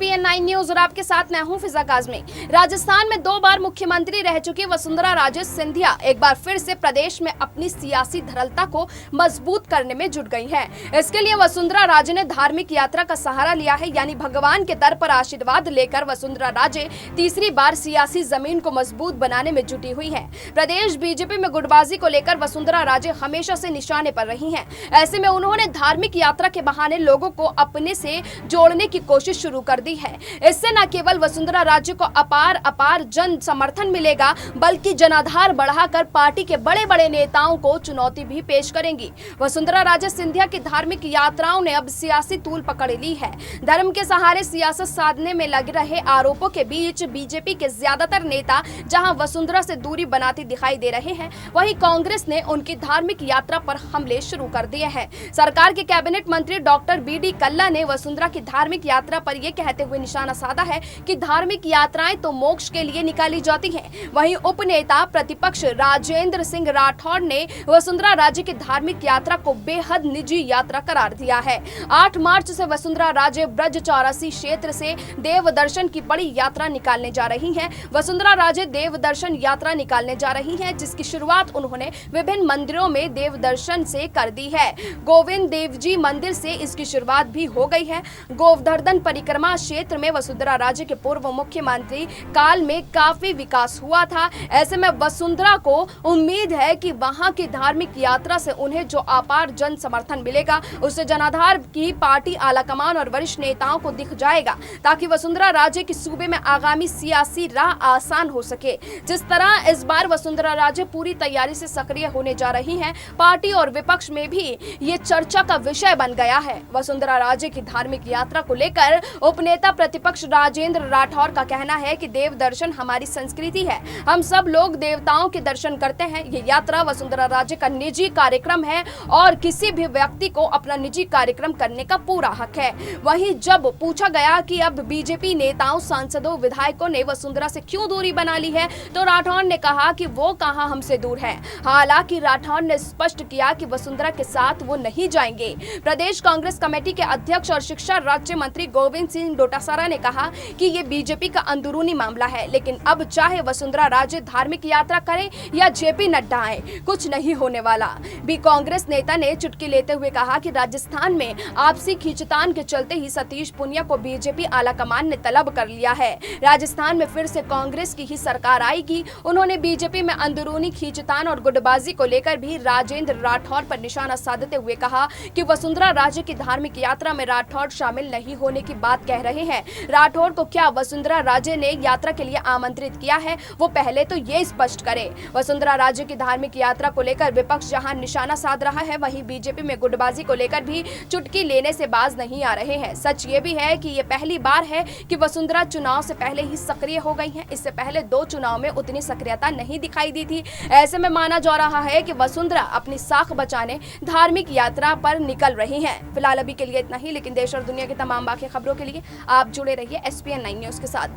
SPN9 news और आपके साथ मैं हूं फिजा काज़मी। राजस्थान में 2 बार मुख्यमंत्री रह चुकी वसुंधरा राजे सिंधिया एक बार फिर से प्रदेश में अपनी सियासी धरलता को मजबूत करने में जुट गई हैं। इसके लिए वसुंधरा राजे ने धार्मिक यात्रा का सहारा लिया है, यानी भगवान के दर पर आशीर्वाद लेकर वसुंधरा राजे तीसरी बार सियासी जमीन को मजबूत बनाने में जुटी हुई है। प्रदेश बीजेपी में गुटबाजी को लेकर वसुंधरा राजे हमेशा से निशाने पर रही हैं। ऐसे में उन्होंने धार्मिक यात्रा के बहाने लोगों को अपने से जोड़ने की कोशिश शुरू कर दी है। इससे न केवल वसुंधरा राजे को अपार जन समर्थन मिलेगा, बल्कि जनाधार बढ़ाकर पार्टी के बड़े बड़े नेताओं को चुनौती भी पेश करेंगी। वसुंधरा राजे सिंधिया की धार्मिक यात्राओं ने अब सियासी तूल पकड़ ली है। धर्म के सहारे सियासत साधने में लग रहे आरोपों के बीच बीजेपी के ज्यादातर नेता जहां वसुंधरा से दूरी बनाती दिखाई दे रहे हैं, वहीं कांग्रेस ने उनकी धार्मिक यात्रा पर हमले शुरू कर दिए हैं। सरकार के कैबिनेट मंत्री डॉक्टर BD कल्ला ने वसुंधरा की धार्मिक यात्रा पर यह कहते हुए निशाना साधा है कि धार्मिक यात्राएं तो मोक्ष के लिए निकाली जाती हैं। वहीं उपनेता प्रतिपक्ष राजेंद्र सिंह राठौड़ ने वसुंधरा राजे की धार्मिक यात्रा को बेहद निजी यात्रा करार दिया है। 8 मार्च से वसुंधरा राजे ब्रज चौरासी क्षेत्र से देव दर्शन की बड़ी यात्रा निकालने जा रही हैं। वसुंधरा राजे देव दर्शन यात्रा निकालने जा रही हैं, जिसकी शुरुआत उन्होंने विभिन्न मंदिरों में देव दर्शन से कर दी है। गोविंद देव जी मंदिर से इसकी शुरुआत भी हो गई है। गोवर्धन परिक्रमा क्षेत्र में वसुंधरा राजे के पूर्व मुख्यमंत्री काल में काफी विकास हुआ था। ऐसे में वसुंधरा को उम्मीद है कि वहां की धार्मिक यात्रा से उन्हें जो अपार जन समर्थन मिलेगा, उससे जनाधार की पार्टी आलाकमान और वरिष्ठ नेताओं को दिख जाएगा, ताकि वसुंधरा राजे की सूबे में आगामी सियासी राह आसान हो सके। जिस तरह इस बार वसुंधरा राजे पूरी तैयारी से सक्रिय होने जा रही हैं, पार्टी और विपक्ष में भी ये चर्चा का विषय बन गया है। वसुंधरा राजे की धार्मिक यात्रा को लेकर उपनेता प्रतिपक्ष राजेंद्र राठौड़ का कहना है कि देव दर्शन हमारी संस्कृति है, हम सब लोग देवताओं के दर्शन करते हैं। ये यात्रा वसुंधरा राजे का निजी कार्यक्रम है और किसी भी व्यक्ति को अपना निजी कार्यक्रम करने का पूरा हक है। वहीं जब पूछा गया कि अब बीजेपी नेताओं, सांसदों, विधायकों ने वसुंधरा से क्यों दूरी बना ली है, तो राठौड़ ने कहा कि वो कहां हमसे दूर है। हालांकि राठौड़ ने स्पष्ट किया कि वसुंधरा के साथ वो नहीं जाएंगे। प्रदेश कांग्रेस कमेटी के अध्यक्ष और शिक्षा राज्य मंत्री गोविंद सिंह डोटासरा ने कहा कि ये बीजेपी का अंदरूनी मामला है, लेकिन अब चाहे वसुंधरा राजे धार्मिक यात्रा करें या JP नड्डा आए, कुछ नहीं होने वाला। भी कांग्रेस नेता ने चुटकी लेते हुए कहा कि राजस्थान में आपसी खींचतान के चलते ही सतीश पुनिया को बीजेपी आलाकमान ने तलब कर लिया है। राजस्थान में फिर से कांग्रेस की ही सरकार आएगी। उन्होंने बीजेपी में अंदरूनी खींचतान और गुटबाजी को लेकर भी राजेंद्र राठौड़ पर निशाना साधते हुए कहा कि वसुंधरा राजे की धार्मिक यात्रा में राठौड़ शामिल नहीं होने की बात कह रहे हैं। राठौड़ को क्या वसुंधरा राजे ने यात्रा के लिए आमंत्रित किया है, वो पहले तो ये स्पष्ट करे। वसुंधरा राजे की धार्मिक यात्रा को लेकर विपक्ष जहां निशाना साध रहा है, वहीं बीजेपी में गुटबाजी को लेकर भी चुटकी लेने से बाज नहीं आ रहे हैं। सच ये भी है कि ये पहली बार है कि वसुंधरा चुनाव से पहले ही सक्रिय हो गई हैं। इससे पहले 2 चुनाव में उतनी सक्रियता नहीं दिखाई दी थी। ऐसे में माना जा रहा है कि वसुंधरा अपनी साख बचाने धार्मिक यात्रा पर निकल रही हैं। फिलहाल अभी के लिए इतना ही, लेकिन देश और दुनिया की तमाम बाकी खबरों के लिए आप जुड़े रहिए SPN9 न्यूज के साथ।